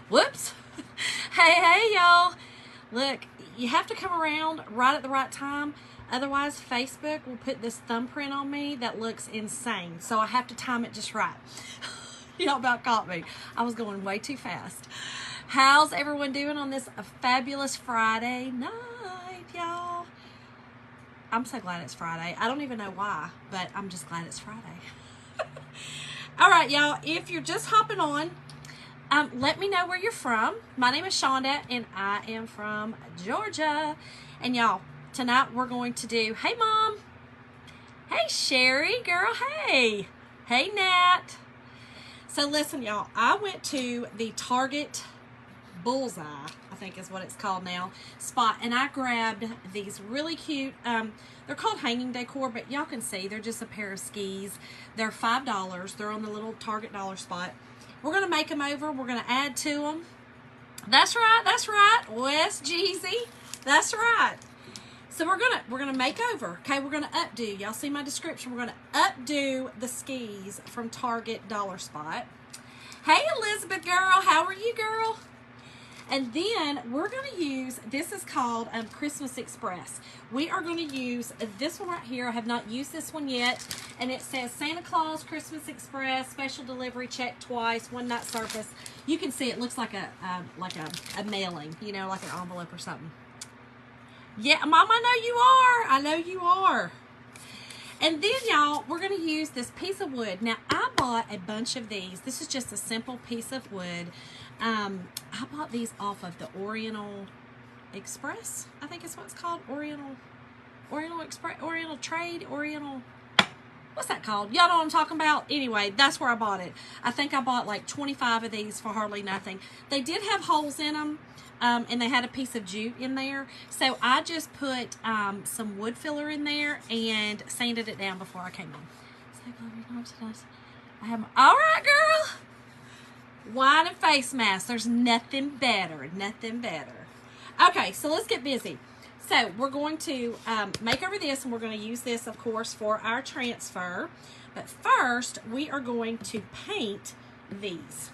Whoops. Hey, y'all. Look, you have to come around right at the right time. Otherwise, Facebook will put this thumbprint on me that looks insane. So I have to time it just right. Y'all about caught me. I was going way too fast. How's everyone doing on this fabulous Friday night, y'all? I'm so glad it's Friday. I don't even know why, but I'm just glad it's Friday. All right, y'all, if you're just hopping on, let me know where you're from. My name is Shonda, and I am from Georgia. And y'all, tonight we're going to do, hey, Mom. Hey, Sherry, girl, hey. Hey, Nat. So listen, y'all, I went to the Target Bullseye, I think is what it's called now, spot, and I grabbed these really cute, they're called hanging decor, but y'all can see they're just a pair of skis. They're $5. They're on the little Target dollar spot. We're going to make them over. We're going to add to them. That's right, West Jeezy. That's right. So we're gonna make over. Okay, we're gonna updo. Y'all see my description. We're gonna updo the skis from Target Dollar Spot. Hey, Elizabeth girl, how are you, girl? And then we're going to use, this is called Christmas Express. We are going to use this one right here. I have not used this one yet. And it says Santa Claus Christmas Express, special delivery, check twice, one night service. You can see it looks like a mailing, you know, like an envelope or something. Yeah, Mom, I know you are. I know you are. And then, y'all, we're going to use this piece of wood. Now, I bought a bunch of these. This is just a simple piece of wood. I bought these off of the Oriental Express. I think it's what it's called. Oriental Express, Oriental Trade, Oriental. What's that called? Y'all know what I'm talking about? Anyway, that's where I bought it. I think I bought like 25 of these for hardly nothing. They did have holes in them. And they had a piece of jute in there. So I just put some wood filler in there and sanded it down before I came in. I have all right, girl. Wine and face mask. There's nothing better. Nothing better. Okay, so let's get busy. So we're going to make over this, and we're going to use this, of course, for our transfer. But first, we are going to paint these.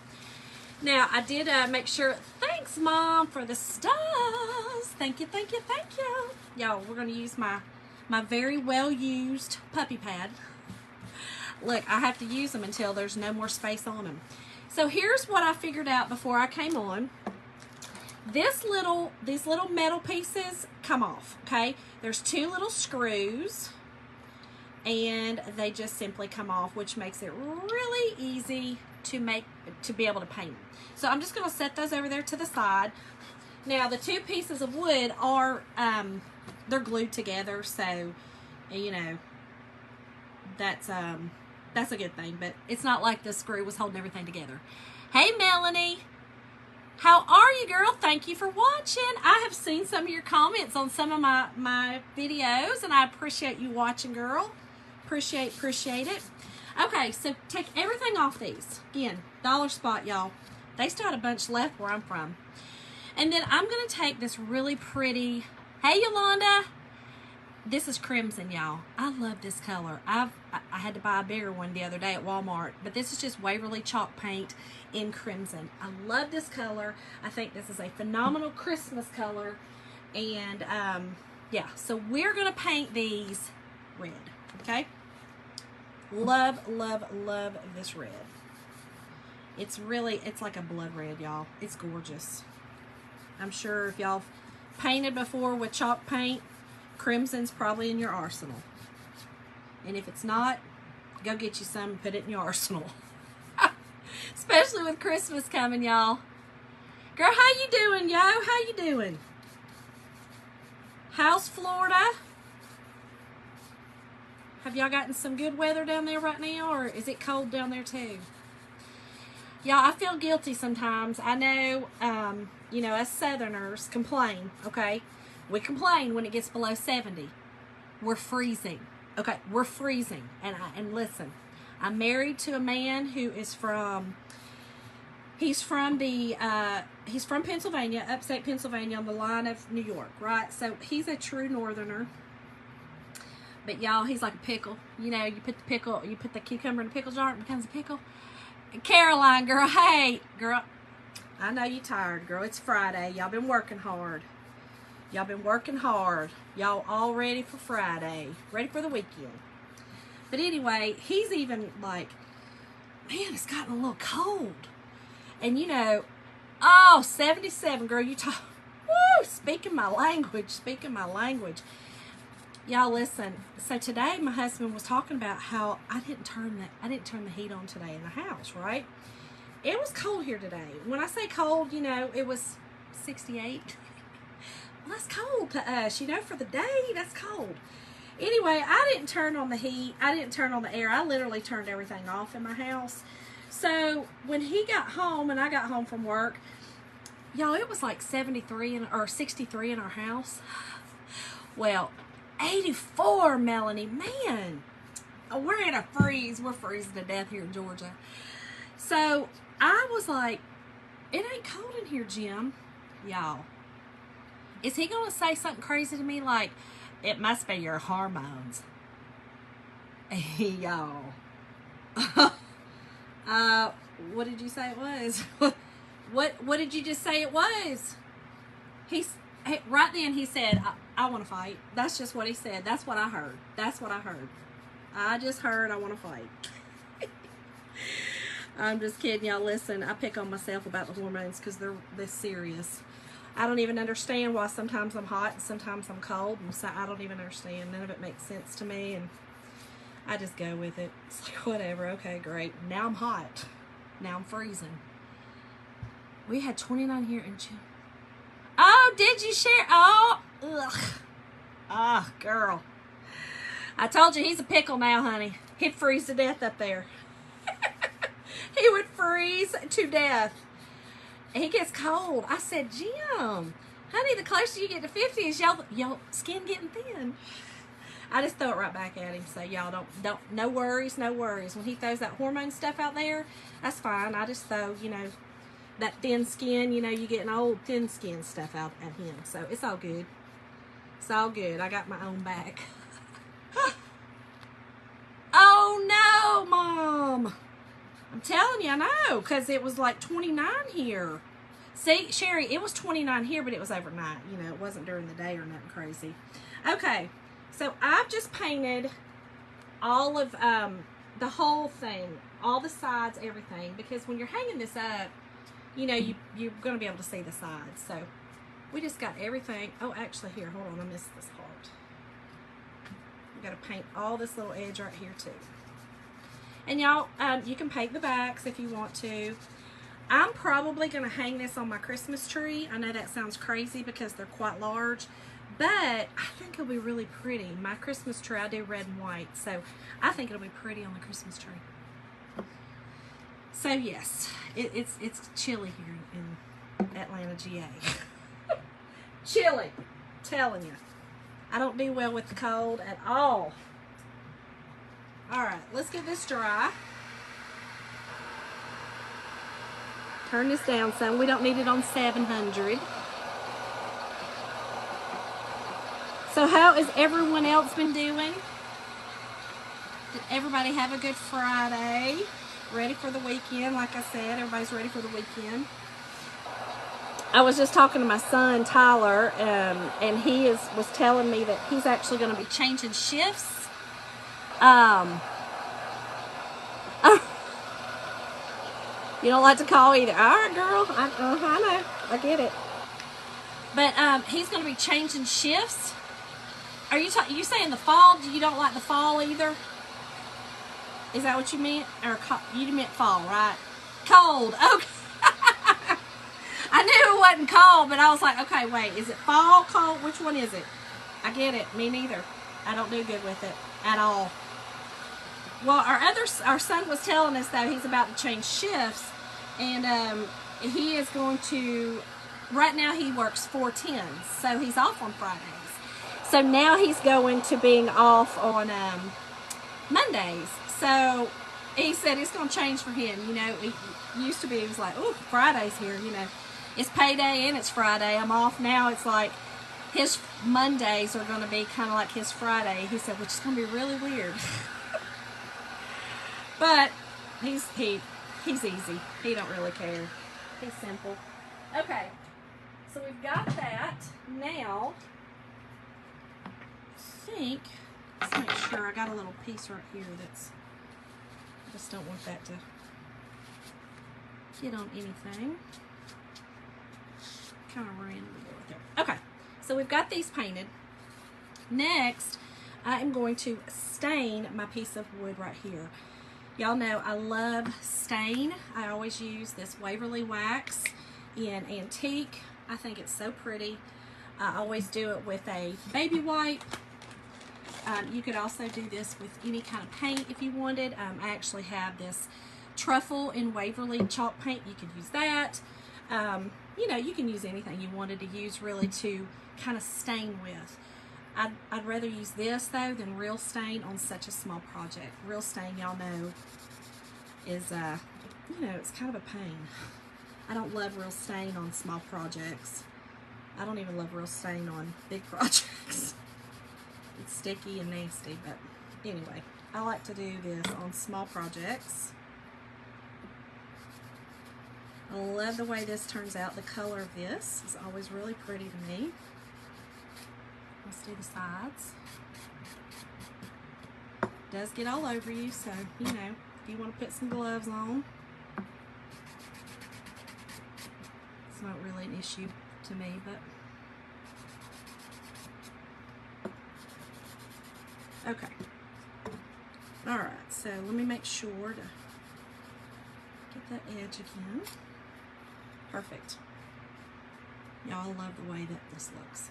Now, I did make sure, thanks, Mom, for the stars. Thank you, thank you, thank you. Y'all, we're going to use my very well-used puppy pad. Look, I have to use them until there's no more space on them. So here's what I figured out before I came on. These little metal pieces come off, okay? There's two little screws, and they just simply come off, which makes it really easy to be able to paint. So I'm just going to set those over there to the side. Now the two pieces of wood are they're glued together, so you know that's a good thing, but it's not like the screw was holding everything together. Hey, Melanie, how are you, girl? Thank you for watching. I have seen some of your comments on some of my videos, and I appreciate you watching, girl. Appreciate it. Okay, so take everything off these. Again, dollar spot, y'all. They still had a bunch left where I'm from. And then I'm going to take this really pretty, hey, Yolanda. This is crimson, y'all. I love this color. I had to buy a bigger one the other day at Walmart, but this is just Waverly chalk paint in crimson. I love this color. I think this is a phenomenal Christmas color. And, yeah, so we're going to paint these red, okay? Love, love, love this red. It's like a blood red, y'all. It's gorgeous. I'm sure if y'all painted before with chalk paint, crimson's probably in your arsenal. And if it's not, go get you some and put it in your arsenal. Especially with Christmas coming, y'all. Girl, how you doing, yo? How you doing? How's Florida? Have y'all gotten some good weather down there right now, or is it cold down there too? Y'all, I feel guilty sometimes. I know, you know, us Southerners complain, okay? We complain when it gets below 70. We're freezing, okay? We're freezing. And listen, I'm married to a man who is he's from Pennsylvania, upstate Pennsylvania, on the line of New York, right? So he's a true Northerner. But y'all, he's like a pickle. You know, you put the cucumber in a pickle jar, it becomes a pickle. Caroline, girl, hey, girl, I know you tired, girl. It's Friday. Y'all been working hard. Y'all been working hard. Y'all all ready for Friday. Ready for the weekend. But anyway, he's even like, man, it's gotten a little cold. And you know, oh, 77, girl, you talk, woo, speaking my language. Y'all listen. So today my husband was talking about how I didn't turn the heat on today in the house, right? It was cold here today. When I say cold, you know, it was 68. Well, that's cold to us, you know, for the day, that's cold. Anyway, I didn't turn on the heat. I didn't turn on the air. I literally turned everything off in my house. So when he got home and I got home from work, y'all, it was like 63 in our house. Well, 84, Melanie, man. We're in a freeze. We're freezing to death here in Georgia. So I was like, it ain't cold in here, Jim. Y'all, is he going to say something crazy to me like, it must be your hormones? Y'all. What did you say it was? What did you just say it was? Right then he said, I want to fight. That's just what he said. That's what I heard. I just heard I want to fight. I'm just kidding, y'all. Listen, I pick on myself about the hormones because they're serious. I don't even understand why sometimes I'm hot and sometimes I'm cold, and so I don't even understand. None of it makes sense to me, and I just go with it. It's like, whatever, okay, great. Now I'm hot. Now I'm freezing. We had 29 here in June. Oh, did you share? Oh, ugh. Ah, girl. I told you he's a pickle now, honey. He'd freeze to death up there. He would freeze to death. He gets cold. I said, Jim, honey, the closer you get to 50 is y'all skin getting thin. I just throw it right back at him. So y'all don't, no worries. When he throws that hormone stuff out there, that's fine. I just throw, you know, that thin skin, you know, you getting old thin skin stuff out at him. So it's all good. It's all good. I got my own back. Oh no, Mom. I'm telling you, I know, because it was like 29 here. See, Sherry, it was 29 here, but it was overnight. You know, it wasn't during the day or nothing crazy. Okay, so I've just painted all of the whole thing, all the sides, everything, because when you're hanging this up, you know, you're going to be able to see the sides. So we just got everything. Oh, actually, here, hold on, I missed this part. We've got to paint all this little edge right here, too. And y'all, you can paint the backs if you want to. I'm probably going to hang this on my Christmas tree. I know that sounds crazy because they're quite large, but I think it'll be really pretty. My Christmas tree, I do red and white, so I think it'll be pretty on the Christmas tree. So yes, it's chilly here in Atlanta, GA. Chilly, telling you. I don't do well with the cold at all. All right, let's get this dry. Turn this down some. We don't need it on 700. So how has everyone else been doing? Did everybody have a good Friday? Ready for the weekend? Like I said, everybody's ready for the weekend. I was just talking to my son, Tyler, and he was telling me that he's actually going to be changing shifts. You don't like to call either. All right, girl. I know. I get it. But he's going to be changing shifts. Are you saying the fall? You don't like the fall either? Is that what you meant? Or you meant fall, right? Cold. Okay. I knew it wasn't cold, but I was like, okay, wait. Is it fall, cold? Which one is it? I get it. Me neither. I don't do good with it at all. Well, our son was telling us, though, he's about to change shifts, and he is going to, right now he works 4/10s, so he's off on Fridays. So now he's going to being off on Mondays. So he said it's going to change for him. You know, he used to be, he was like, oh, Friday's here, you know. It's payday and it's Friday. I'm off now. It's like his Mondays are going to be kind of like his Friday. He said, which is going to be really weird. But he's easy. He don't really care. He's simple. Okay, so we've got that. Now, I think, let's make sure I got a little piece right here that's, I just don't want that to get on anything. Kind of ran a little bit there. Okay, so we've got these painted. Next, I am going to stain my piece of wood right here. Y'all know I love stain. I always use this Waverly wax in Antique. I think it's so pretty. I always do it with a baby wipe. You could also do this with any kind of paint if you wanted. I actually have this Truffle in Waverly chalk paint. You could use that. You know, you can use anything you wanted to use really to kind of stain with. I'd rather use this though than Real Stain on such a small project. Real Stain, y'all know, is you know, it's kind of a pain. I don't love Real Stain on small projects. I don't even love Real Stain on big projects. It's sticky and nasty, but anyway, I like to do this on small projects. I love the way this turns out. The color of this is always really pretty to me. Let's do the sides. It does get all over you, so you know, if you want to put some gloves on, it's not really an issue to me, but okay. All right, so let me make sure to get that edge again. Perfect. Y'all love the way that this looks.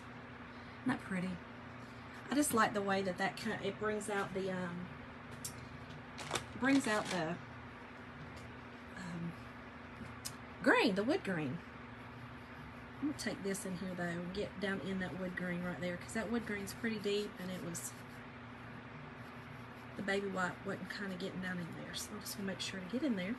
Isn't that pretty? I just like the way that that kind of, it brings out the green, the wood green. I'm gonna take this in here though and get down in that wood green right there, because that wood green's pretty deep and it was, the baby wipe wasn't kind of getting down in there, so I'm just gonna make sure to get in there.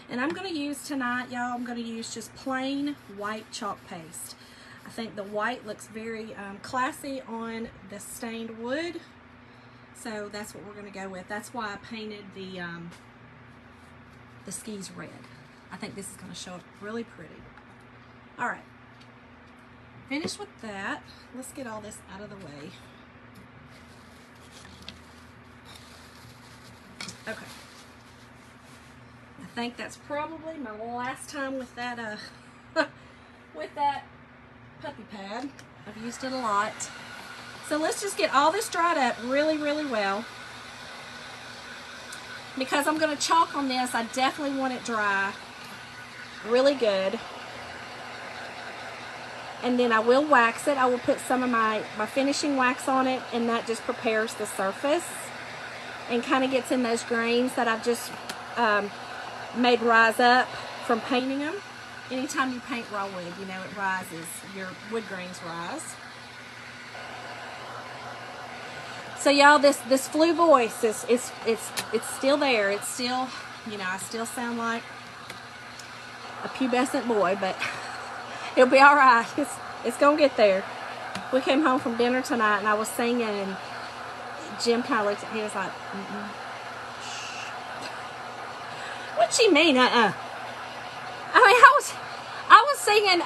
And I'm gonna use tonight, y'all, I'm gonna use just plain white chalk paste. I think the white looks very classy on the stained wood, so that's what we're going to go with. That's why I painted the skis red. I think this is going to show up really pretty. All right, finished with that. Let's get all this out of the way. Okay, I think that's probably my last time with that with that puppy pad. I've used it a lot. So let's just get all this dried up really, really well. Because I'm going to chalk on this, I definitely want it dry really good. And then I will wax it. I will put some of my finishing wax on it, and that just prepares the surface and kind of gets in those grains that I've just made rise up from painting them. Anytime you paint raw wood, you know, it rises. Your wood grains rise. So y'all, this flue voice is it's still there. It's still, you know, I still sound like a pubescent boy, but it'll be all right. It's gonna get there. We came home from dinner tonight, and I was singing, and Jim kind of looked at me. He was like, "What'd she mean? I mean, I was singing,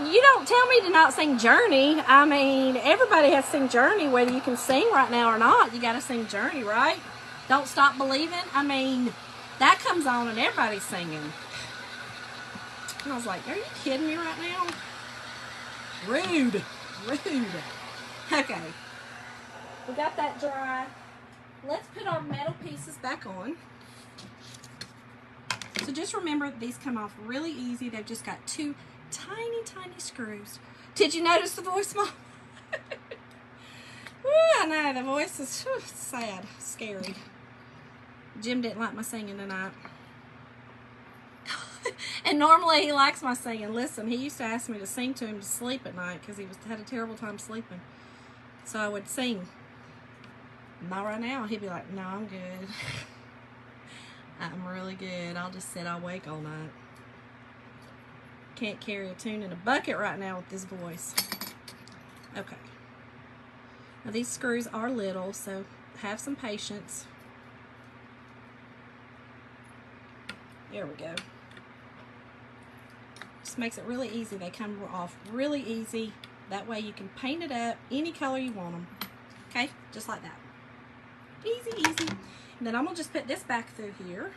you don't tell me to not sing Journey. I mean, everybody has to sing Journey, whether you can sing right now or not. You got to sing Journey, right? Don't Stop Believing. I mean, that comes on and everybody's singing. And I was like, are you kidding me right now? Rude. Rude. Okay. We got that dry. Let's put our metal pieces back on. So just remember, these come off really easy. They've just got two tiny, tiny screws. Did you notice the voice, Mom? Woo, I know, the voice is sad, scary. Jim didn't like my singing tonight. And normally he likes my singing. Listen, he used to ask me to sing to him to sleep at night because he had a terrible time sleeping. So I would sing. Not right now. He'd be like, no, I'm good. I'm really good. I'll just sit awake all night. Can't carry a tune in a bucket right now with this voice. Okay. Now these screws are little, so have some patience. There we go. Just makes it really easy. They come off really easy. That way you can paint it up any color you want them. Okay, just like that. Easy, easy. And then I'm gonna just put this back through here.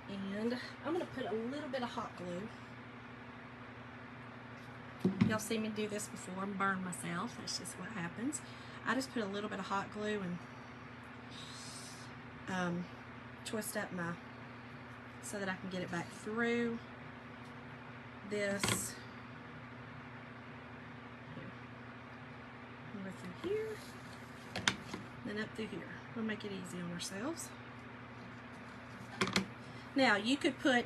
And I'm gonna put a little bit of hot glue. Y'all see me do this before and burn myself. That's just what happens. I just put a little bit of hot glue and twist up so that I can get it back through this. Over through here, then up through here. We'll make it easy on ourselves. Now you could put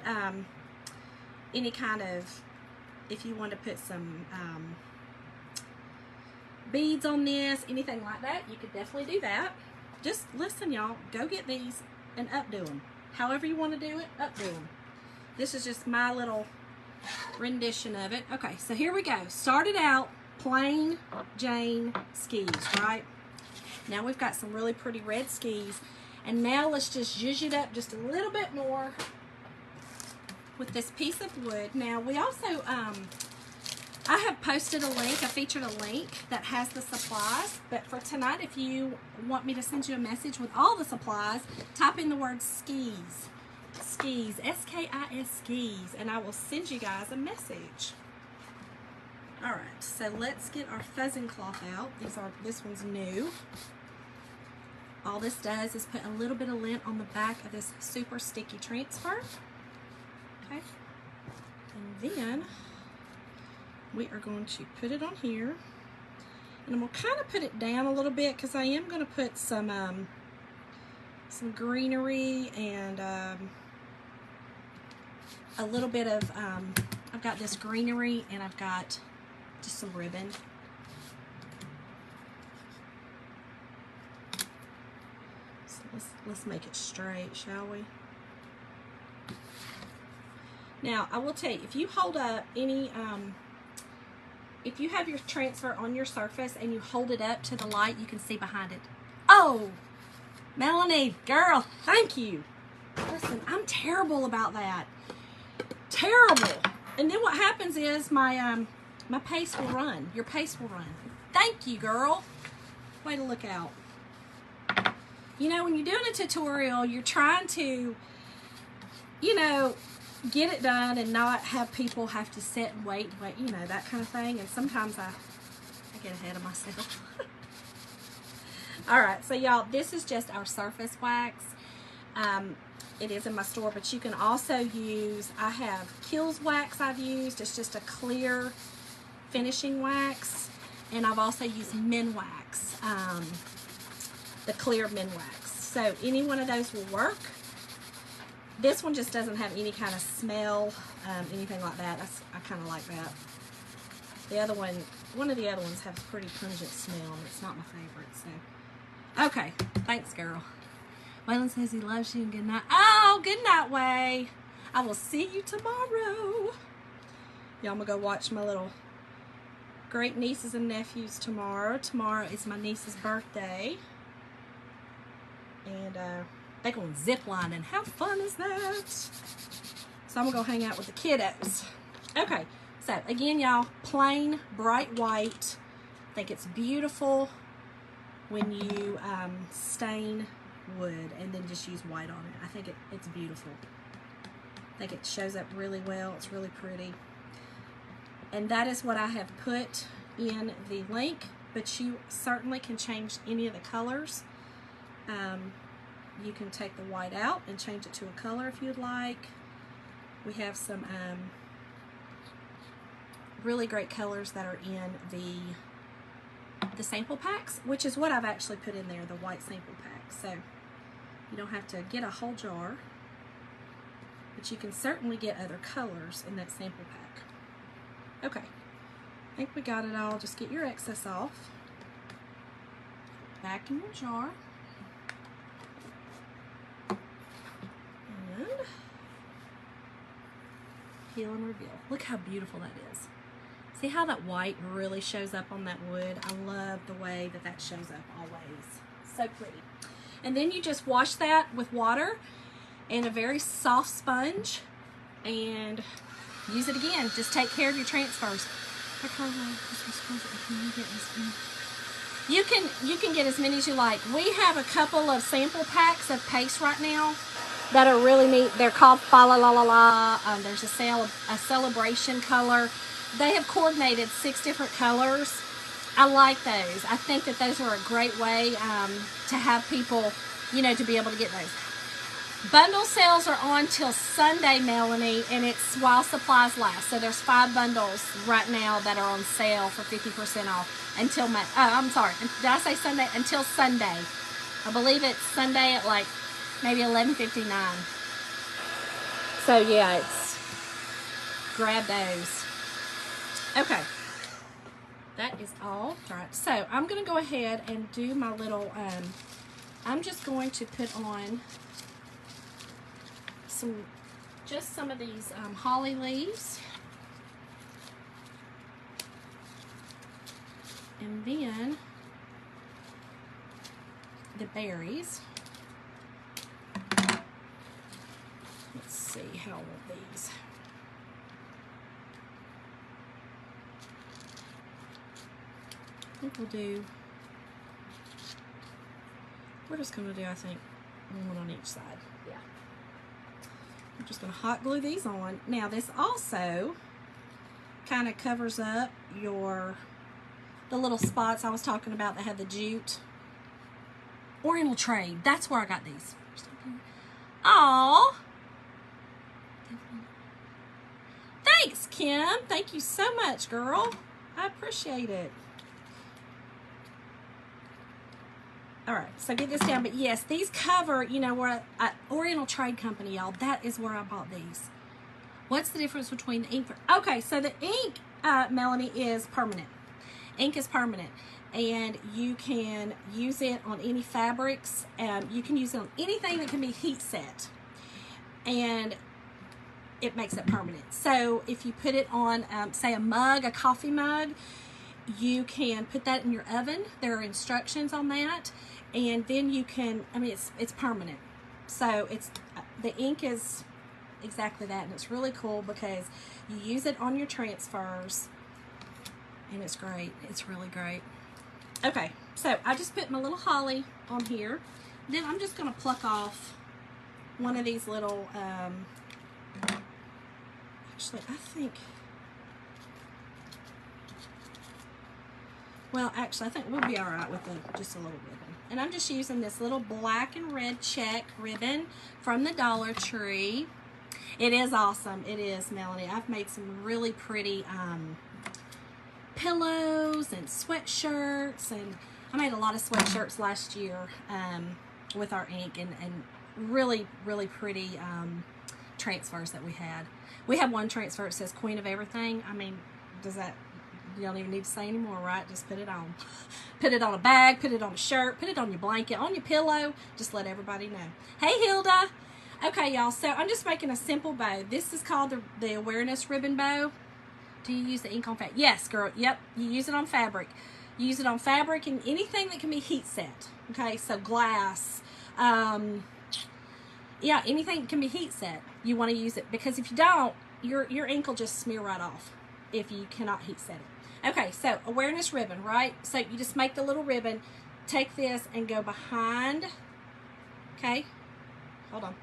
any kind of, if you want to put some beads on this, anything like that, you could definitely do that. Just listen, y'all, go get these and updo them. However you want to do it, updo them. This is just my little rendition of it. Okay, so here we go. Started out plain Jane skis, right? Now we've got some really pretty red skis, and now let's just zhuzh it up just a little bit more with this piece of wood. Now we also, I have posted a link, I featured a link that has the supplies, but for tonight, if you want me to send you a message with all the supplies, type in the word skis, S-K-I-S, skis, and I will send you guys a message. All right, so let's get our fuzzing cloth out. This one's new. All this does is put a little bit of lint on the back of this super sticky transfer. Okay, and then we are going to put it on here, and I'm going to kind of put it down a little bit because I am going to put some greenery and a little bit of I've got this greenery and I've got just some ribbon. So let's make it straight, shall we? Now, I will tell you, if you hold up any, if you have your transfer on your surface and you hold it up to the light, you can see behind it. Oh, Melanie, girl, thank you. Listen, I'm terrible about that. Terrible. And then what happens is my paste will run. Your paste will run. Thank you, girl. Way to look out. You know, when you're doing a tutorial, you're trying to, you know, get it done and not have people have to sit and wait, you know, that kind of thing. And sometimes I get ahead of myself. All right, so y'all, this is just our surface wax. It is in my store, but you can also use, I have Kills wax I've used. It's just a clear finishing wax. And I've also used Minwax, the clear Minwax. So any one of those will work. This one just doesn't have any kind of smell, anything like that. I kind of like that. The other one, one of the other ones has a pretty pungent smell, and it's not my favorite. So, okay, thanks, girl. Waylon says he loves you and good night. Oh, good night, Way. I will see you tomorrow. Y'all, I'm gonna go watch my little great nieces and nephews tomorrow. Tomorrow is my niece's birthday, and they're going ziplining. How fun is that? So I'm gonna go hang out with the kiddos. Okay, so again, y'all, plain bright white. I think it's beautiful when you stain wood and then just use white on it. I think it's beautiful. I think it shows up really well. It's really pretty. And that is what I have put in the link, but you certainly can change any of the colors. You can take the white out and change it to a color if you'd like. We have some really great colors that are in the sample packs, which is what I've actually put in there, the white sample pack. So you don't have to get a whole jar, but you can certainly get other colors in that sample pack. Okay, I think we got it all. Just get your excess off. Back in your jar. And peel and reveal. Look how beautiful that is. See how that white really shows up on that wood? I love the way that that shows up always. So pretty. And then you just wash that with water and a very soft sponge, and use it again. Just take care of your transfers. You can get as many as you like. We have a couple of sample packs of paste right now that are really neat. They're called Fa La La La La. There's a celebration color. They have coordinated 6 different colors. I like those. I think that those are a great way to have people, you know, to be able to get those. Bundle sales are on till Sunday, Melanie, and it's while supplies last. So there's 5 bundles right now that are on sale for 50% off until I'm sorry, did I say Sunday? Until Sunday. I believe it's Sunday at like maybe 11:59. So yeah, it's grab those. Okay. That is all right. So I'm going to go ahead and do my little, I'm just going to put on some of these holly leaves. And then the berries. Let's see how I want these. I think we're just going to do, I think, one on each side. Yeah. I'm just going to hot glue these on. Now, this also kind of covers up the little spots I was talking about that had the jute. Oriental Trade. That's where I got these. Aww. Thanks, Kim. Thank you so much, girl. I appreciate it. All right, so get this down. But yes, these cover, you know, where Oriental Trade Company, y'all. That is where I bought these. What's the difference between the ink? Okay, so the ink, Melanie, is permanent. Ink is permanent, and you can use it on any fabrics. You can use it on anything that can be heat set, and it makes it permanent. So if you put it on, say, a mug, a coffee mug, you can put that in your oven. There are instructions on that. And then you can, I mean, it's permanent. So the ink is exactly that. And it's really cool because you use it on your transfers. And it's great. It's really great. Okay, so I just put my little holly on here. Then I'm just going to pluck off one of these little, actually, I think, well, actually, I think we'll be all right with just a little ribbon. And I'm just using this little black and red check ribbon from the Dollar Tree. It is awesome. It is, Melanie. I've made some really pretty pillows and sweatshirts. And I made a lot of sweatshirts last year with our ink and really, really pretty transfers that we had. We have one transfer that says Queen of Everything. I mean, you don't even need to say anymore, right? Just put it on. Put it on a bag, put it on a shirt, put it on your blanket, on your pillow. Just let everybody know. Hey, Hilda. Okay, y'all, so I'm just making a simple bow. This is called the Awareness Ribbon Bow. Do you use the ink on fabric? Yes, girl. Yep, you use it on fabric. You use it on fabric and anything that can be heat set. Okay, so glass. Yeah, anything that can be heat set. You want to use it because if you don't, your ink will just smear right off if you cannot heat set it. Okay, so awareness ribbon, right? So you just make the little ribbon, take this and go behind, okay? Hold on.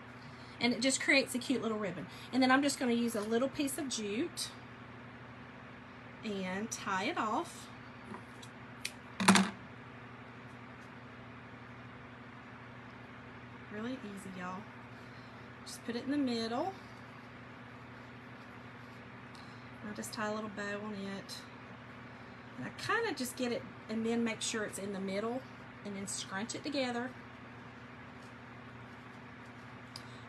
And it just creates a cute little ribbon. And then I'm just going to use a little piece of jute and tie it off. Really easy, y'all. Just put it in the middle. I'll just tie a little bow on it. And I kind of just get it and then make sure it's in the middle and then scrunch it together.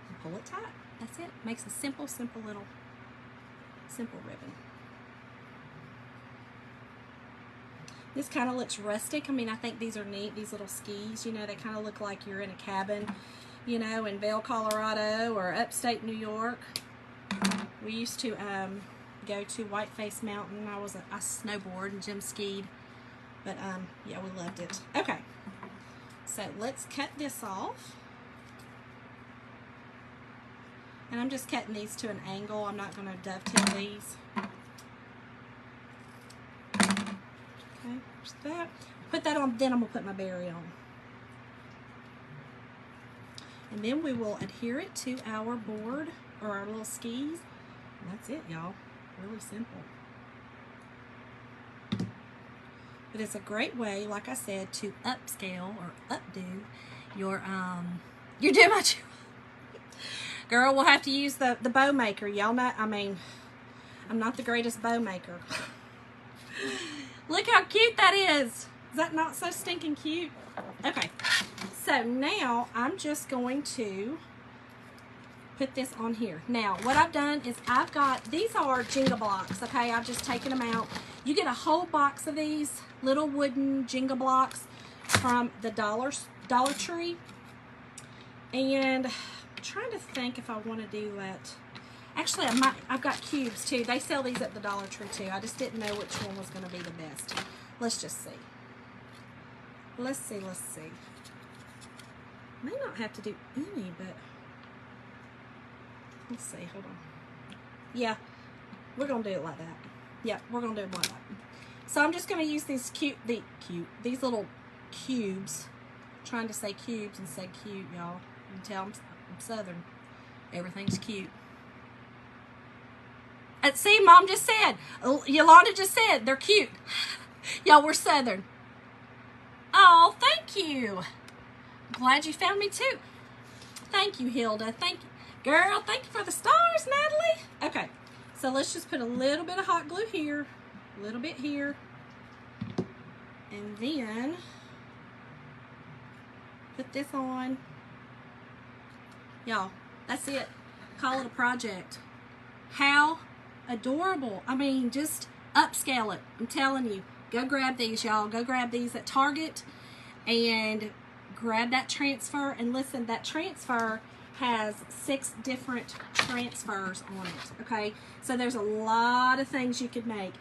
And pull it tight. That's it. Makes a simple ribbon. This kind of looks rustic. I mean, I think these are neat. These little skis, you know, they kind of look like you're in a cabin, you know, in Vail, Colorado or upstate New York. We used to go to Whiteface Mountain. I snowboard and Jim skied, but yeah, we loved it. Okay, so let's cut this off. And I'm just cutting these to an angle. I'm not going to dovetail these. Okay, there's that. Put that on, then I'm going to put my berry on. And then we will adhere it to our board or our little skis. And that's it, y'all. Really simple. But it's a great way, like I said, to upscale or updo your do much. Girl, we'll have to use the bow maker. Y'all know, I mean, I'm not the greatest bow maker. Look how cute that is. Is that not so stinking cute? Okay, so now I'm just going to put this on here. Now, what I've done is I've got, these are Jenga blocks, okay? I've just taken them out. You get a whole box of these little wooden Jenga blocks from the Dollar Tree. And I'm trying to think if I want to do that. Actually, I've got cubes too. They sell these at the Dollar Tree too. I just didn't know which one was going to be the best. Let's just see. Let's see. May not have to do any, but let's see. Hold on. Yeah, we're going to do it like that. Yeah, we're going to do it like that. So I'm just going to use these these little cubes. I'm trying to say cubes and say cute, y'all. You can tell I'm Southern. Everything's cute. See, Mom just said, Yolanda just said, they're cute. Y'all, we're Southern. Oh, thank you. Glad you found me too. Thank you, Hilda. Thank you. Girl, thank you for the stars, Natalie. Okay, so let's just put a little bit of hot glue here, a little bit here, and then put this on. Y'all, that's it. Call it a project. How adorable. I mean, just upscale it. I'm telling you. Go grab these, y'all. Go grab these at Target and grab that transfer. And listen, that transfer has 6 different transfers on it, okay? So there's a lot of things you could make.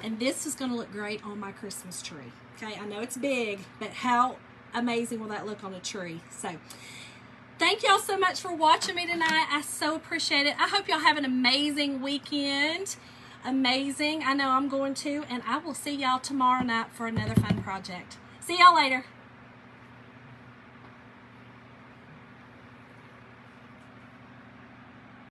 And this is going to look great on my Christmas tree, okay? I know it's big, but how amazing will that look on a tree? So thank y'all so much for watching me tonight. I so appreciate it. I hope y'all have an amazing weekend. Amazing. I know I'm going to. And I will see y'all tomorrow night for another fun project. See y'all later.